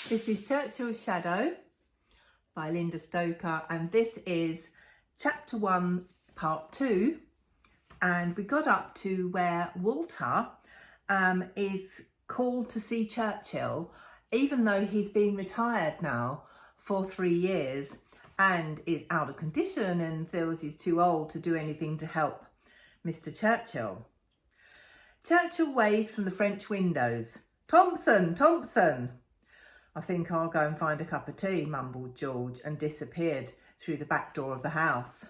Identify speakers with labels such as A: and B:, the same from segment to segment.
A: This is Churchill's Shadow by Linda Stoker, and this is chapter 1, part 2. And we got up to where Walter is called to see Churchill, even though he's been retired now for 3 years and is out of condition and feels he's too old to do anything to help Mr. Churchill. Churchill waved from the French windows. "Thompson, Thompson!" "I think I'll go and find a cup of tea," mumbled George, and disappeared through the back door of the house.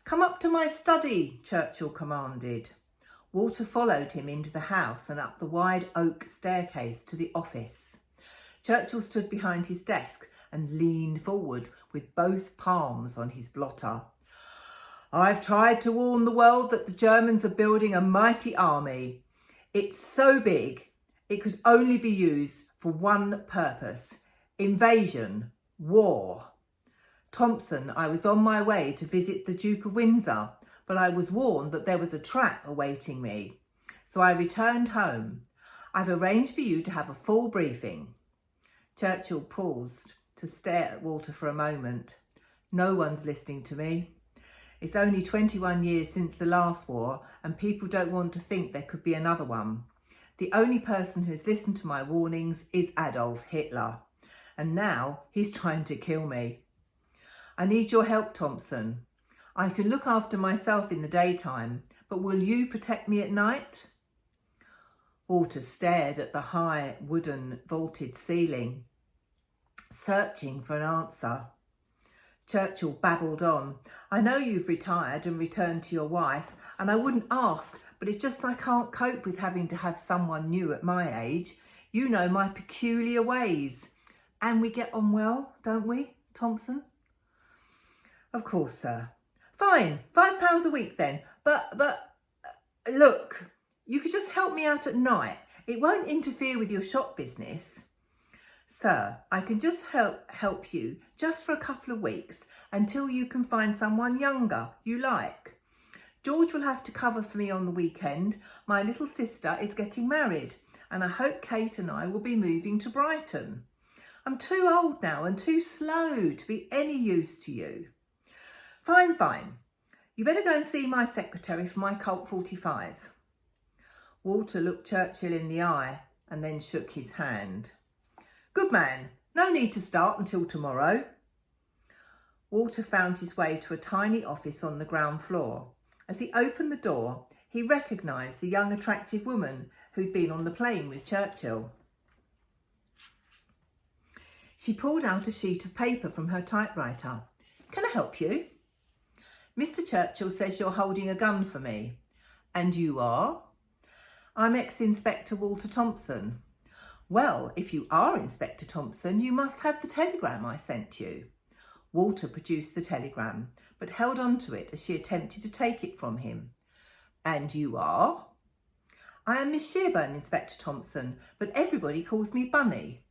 A: "Come up to my study," Churchill commanded. Walter followed him into the house and up the wide oak staircase to the office. Churchill stood behind his desk and leaned forward with both palms on his blotter. "I've tried to warn the world that the Germans are building a mighty army. It's so big, it could only be used for one purpose: invasion, war. Thompson, I was on my way to visit the Duke of Windsor, but I was warned that there was a trap awaiting me. So I returned home. I've arranged for you to have a full briefing." Churchill paused to stare at Walter for a moment. "No one's listening to me. It's only 21 years since the last war, and people don't want to think there could be another one. The only person who's listened to my warnings is Adolf Hitler, and now he's trying to kill me. I need your help, Thompson. I can look after myself in the daytime, but will you protect me at night?" Walter stared at the high wooden vaulted ceiling, searching for an answer. Churchill babbled on. "I know you've retired and returned to your wife, and I wouldn't ask, but it's just I can't cope with having to have someone new at my age. You know my peculiar ways. And we get on well, don't we, Thompson?" "Of course, sir." "Fine, £5 a week then. But look, you could just help me out at night. It won't interfere with your shop business." "Sir, I can just help you just for a couple of weeks until you can find someone younger you like. George will have to cover for me on the weekend. My little sister is getting married, and I hope Kate and I will be moving to Brighton. I'm too old now and too slow to be any use to you." Fine. You better go and see my secretary for my Colt 45. Walter looked Churchill in the eye and then shook his hand. "Good man, no need to start until tomorrow." Walter found his way to a tiny office on the ground floor. As he opened the door, he recognised the young attractive woman who'd been on the plane with Churchill. She pulled out a sheet of paper from her typewriter. "Can I help you?" "Mr. Churchill says you're holding a gun for me." "And you are?" "I'm ex-Inspector Walter Thompson." "Well, if you are Inspector Thompson, you must have the telegram I sent you." Walter produced the telegram, but held on to it as she attempted to take it from him. "And you are?" "I am Miss Shearburn, Inspector Thompson, but everybody calls me Bunny."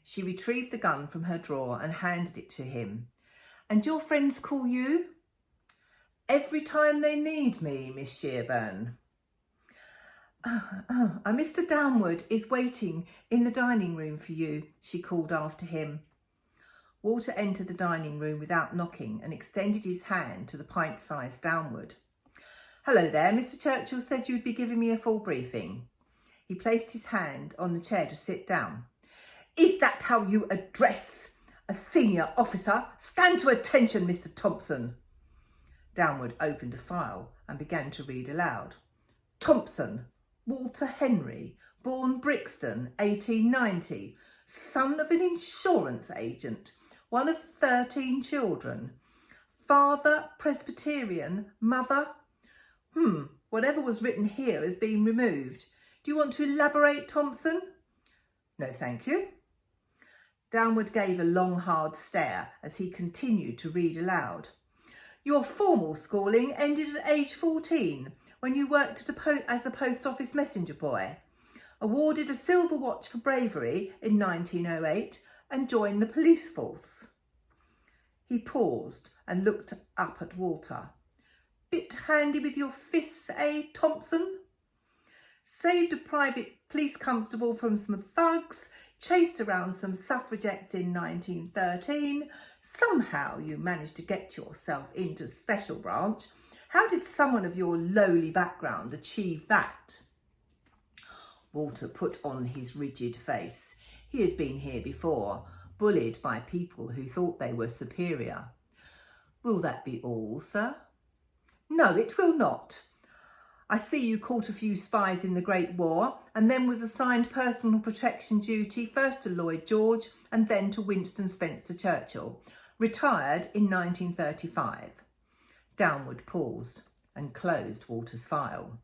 A: She retrieved the gun from her drawer and handed it to him. "And your friends call you?" "Every time they need me, Miss Shearburn." Mr. Downward is waiting in the dining room for you," she called after him. Walter entered the dining room without knocking and extended his hand to the pint-sized Downward. "Hello there, Mr. Churchill said you'd be giving me a full briefing." He placed his hand on the chair to sit down. "Is that how you address a senior officer? Stand to attention, Mr. Thompson." Downward opened a file and began to read aloud. "Thompson, Walter Henry, born Brixton, 1890, son of an insurance agent, one of 13 children, father Presbyterian, mother..." Whatever was written here has been removed. Do you want to elaborate, Thompson?" "No, thank you." Downward gave a long, hard stare as he continued to read aloud. "Your formal schooling ended at age 14, when you worked as a post office messenger boy, awarded a silver watch for bravery in 1908 and joined the police force." He paused and looked up at Walter. "Bit handy with your fists, eh, Thompson?" "Saved a private police constable from some thugs, chased around some suffragettes in 1913. Somehow you managed to get yourself into special branch. How did someone of your lowly background achieve that? Walter put on his rigid face. He had been here before, bullied by people who thought they were superior. Will that be all, sir? No, it will not. I see you caught a few spies in the Great War and then was assigned personal protection duty first to Lloyd George and then to Winston Spencer Churchill, retired in 1935. Downward paused and closed Walter's file.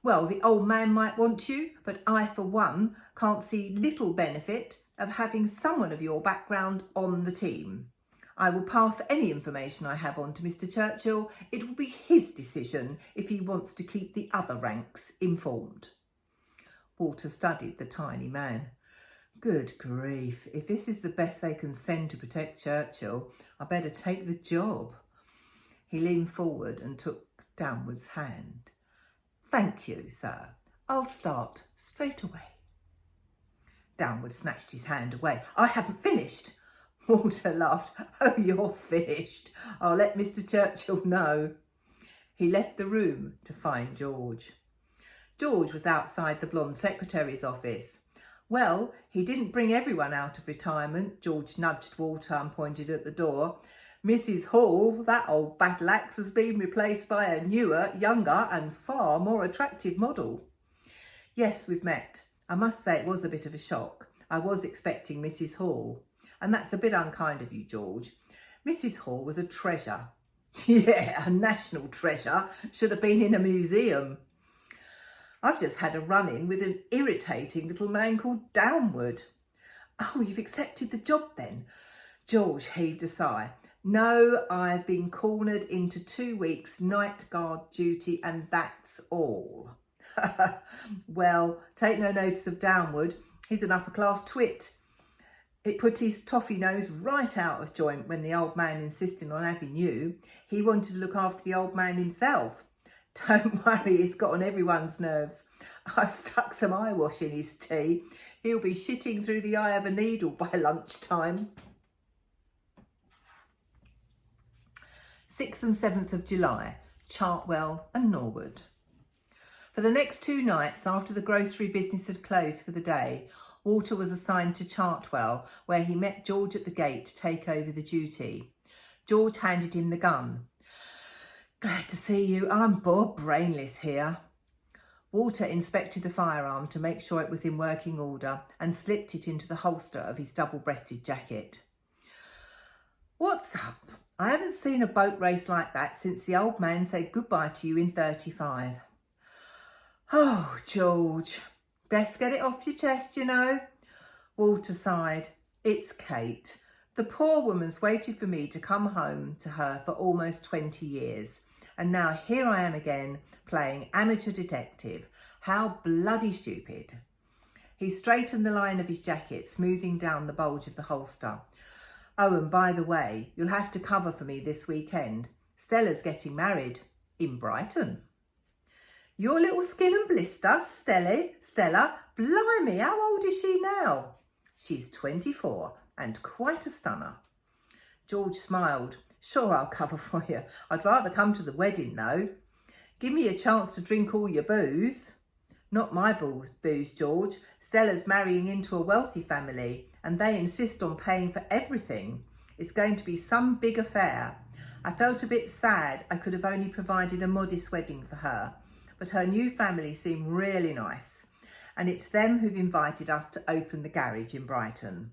A: Well, the old man might want you, but I, for one, can't see little benefit of having someone of your background on the team. I will pass any information I have on to Mr. Churchill. It will be his decision if he wants to keep the other ranks informed. Walter studied the tiny man. Good grief, if this is the best they can send to protect Churchill, I better take the job. He leaned forward and took Downward's hand. Thank you, sir. I'll start straight away. Downward snatched his hand away. I haven't finished. Walter laughed. Oh, you're finished. I'll let Mr. Churchill know. He left the room to find George. George was outside the blonde secretary's office. Well, he didn't bring everyone out of retirement. George nudged Walter and pointed at the door. Mrs. Hall, that old battle axe, has been replaced by a newer, younger and far more attractive model. Yes, we've met. I must say it was a bit of a shock. I was expecting Mrs. Hall. And that's a bit unkind of you, George. Mrs. Hall was a treasure. Yeah, a national treasure. Should have been in a museum. I've just had a run-in with an irritating little man called Downward. Oh, you've accepted the job then? George heaved a sigh. No, I've been cornered into 2 weeks night guard duty and that's all. Well, take no notice of Downward. He's an upper-class twit. It put his toffee nose right out of joint when the old man insisted on having you. He wanted to look after the old man himself. Don't worry, it's got on everyone's nerves. I've stuck some eyewash in his tea. He'll be shitting through the eye of a needle by lunchtime. 6th and 7th of July, Chartwell and Norwood. For the next 2 nights after the grocery business had closed for the day, Walter was assigned to Chartwell, where he met George at the gate to take over the duty. George handed him the gun. Glad to see you. I'm bored brainless here. Walter inspected the firearm to make sure it was in working order and slipped it into the holster of his double-breasted jacket. What's up? I haven't seen a boat race like that since the old man said goodbye to you in 35. Oh, George. Best get it off your chest, you know. Walter sighed. It's Kate. The poor woman's waited for me to come home to her for almost 20 years. And now here I am again, playing amateur detective. How bloody stupid. He straightened the line of his jacket, smoothing down the bulge of the holster. Oh, and by the way, you'll have to cover for me this weekend. Stella's getting married in Brighton. Your little skin and blister, Stella, blimey, how old is she now? She's 24 and quite a stunner. George smiled. Sure, I'll cover for you. I'd rather come to the wedding though. Give me a chance to drink all your booze. Not my booze, George. Stella's marrying into a wealthy family and they insist on paying for everything. It's going to be some big affair. I felt a bit sad I could have only provided a modest wedding for her. But her new family seem really nice. And it's them who've invited us to open the garage in Brighton.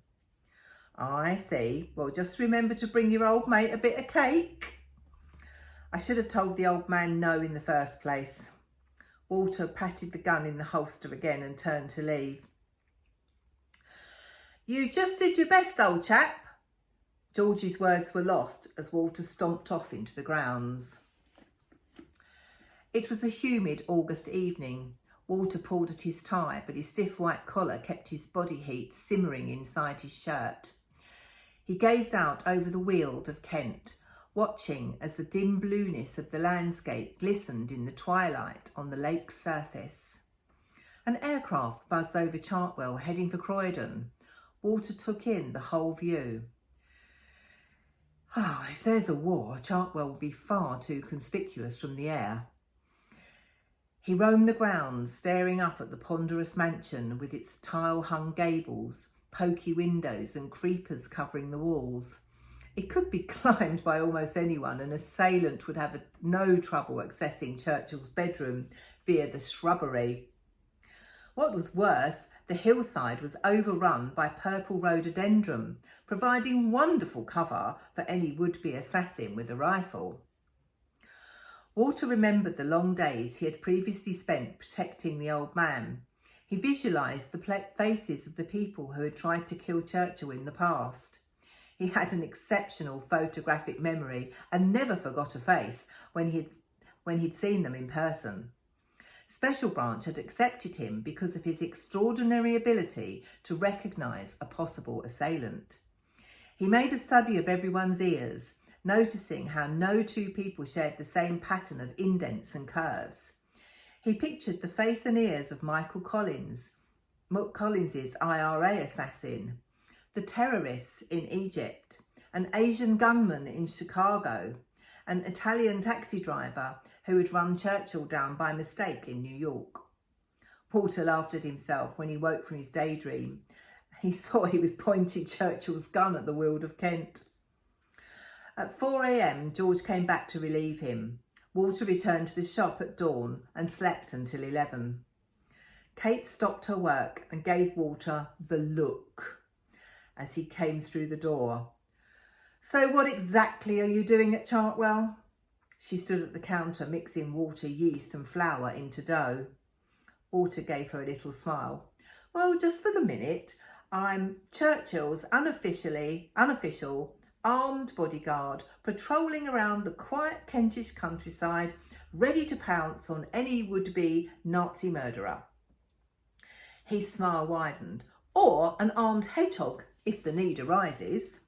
A: I see. Well, just remember to bring your old mate a bit of cake. I should have told the old man no in the first place. Walter patted the gun in the holster again and turned to leave. You just did your best, old chap. George's words were lost as Walter stomped off into the grounds. It was a humid August evening. Walter pulled at his tie, but his stiff white collar kept his body heat simmering inside his shirt. He gazed out over the weald of Kent, watching as the dim blueness of the landscape glistened in the twilight on the lake's surface. An aircraft buzzed over Chartwell, heading for Croydon. Walter took in the whole view. If there's a war, Chartwell will be far too conspicuous from the air. He roamed the grounds, staring up at the ponderous mansion with its tile-hung gables, pokey windows and creepers covering the walls. It could be climbed by almost anyone. An assailant would have no trouble accessing Churchill's bedroom via the shrubbery. What was worse, the hillside was overrun by purple rhododendron, providing wonderful cover for any would-be assassin with a rifle. Walter remembered the long days he had previously spent protecting the old man. He visualised the faces of the people who had tried to kill Churchill in the past. He had an exceptional photographic memory and never forgot a face when he'd seen them in person. Special Branch had accepted him because of his extraordinary ability to recognise a possible assailant. He made a study of everyone's ears, noticing how no two people shared the same pattern of indents and curves. He pictured the face and ears of Michael Collins's IRA assassin, the terrorists in Egypt, an Asian gunman in Chicago, an Italian taxi driver who had run Churchill down by mistake in New York. Walter laughed at himself when he woke from his daydream. He saw he was pointing Churchill's gun at the Weald of Kent. At 4 a.m, George came back to relieve him. Walter returned to the shop at dawn and slept until 11. Kate stopped her work and gave Walter the look as he came through the door. "So what exactly are you doing at Chartwell?" She stood at the counter mixing water, yeast and flour into dough. Walter gave her a little smile. "Well, just for the minute, I'm Churchill's unofficial armed bodyguard, patrolling around the quiet Kentish countryside, ready to pounce on any would-be Nazi murderer." His smile widened. "Or an armed hedgehog, if the need arises."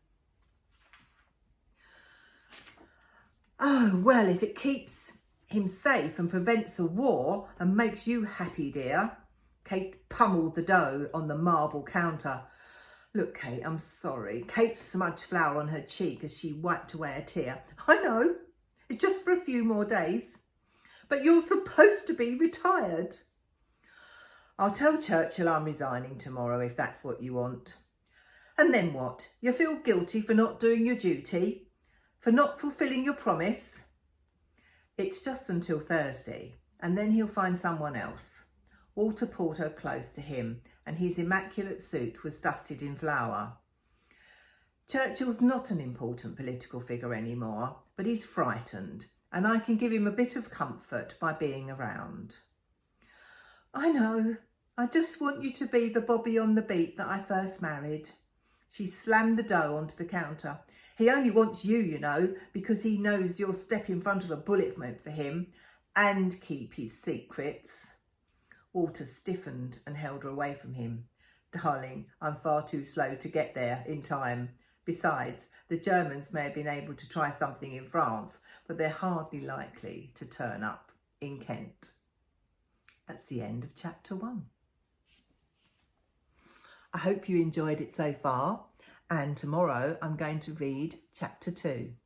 A: "Oh, well, if it keeps him safe and prevents a war and makes you happy, dear." Kate pummeled the dough on the marble counter. "Look, Kate, I'm sorry." Kate smudged flour on her cheek as she wiped away a tear. "I know, it's just for a few more days. But you're supposed to be retired." "I'll tell Churchill I'm resigning tomorrow if that's what you want." "And then what? You feel guilty for not doing your duty? For not fulfilling your promise?" "It's just until Thursday, and then he'll find someone else." Walter pulled her close to him, and his immaculate suit was dusted in flour. "Churchill's not an important political figure anymore, but he's frightened, and I can give him a bit of comfort by being around." "I know. I just want you to be the Bobby on the beat that I first married." She slammed the dough onto the counter. "He only wants you, you know, because he knows you'll step in front of a bullet for him and keep his secrets." Walter stiffened and held her away from him. "Darling, I'm far too slow to get there in time. Besides, the Germans may have been able to try something in France, but they're hardly likely to turn up in Kent." That's the end of chapter 1. I hope you enjoyed it so far, and tomorrow I'm going to read chapter 2.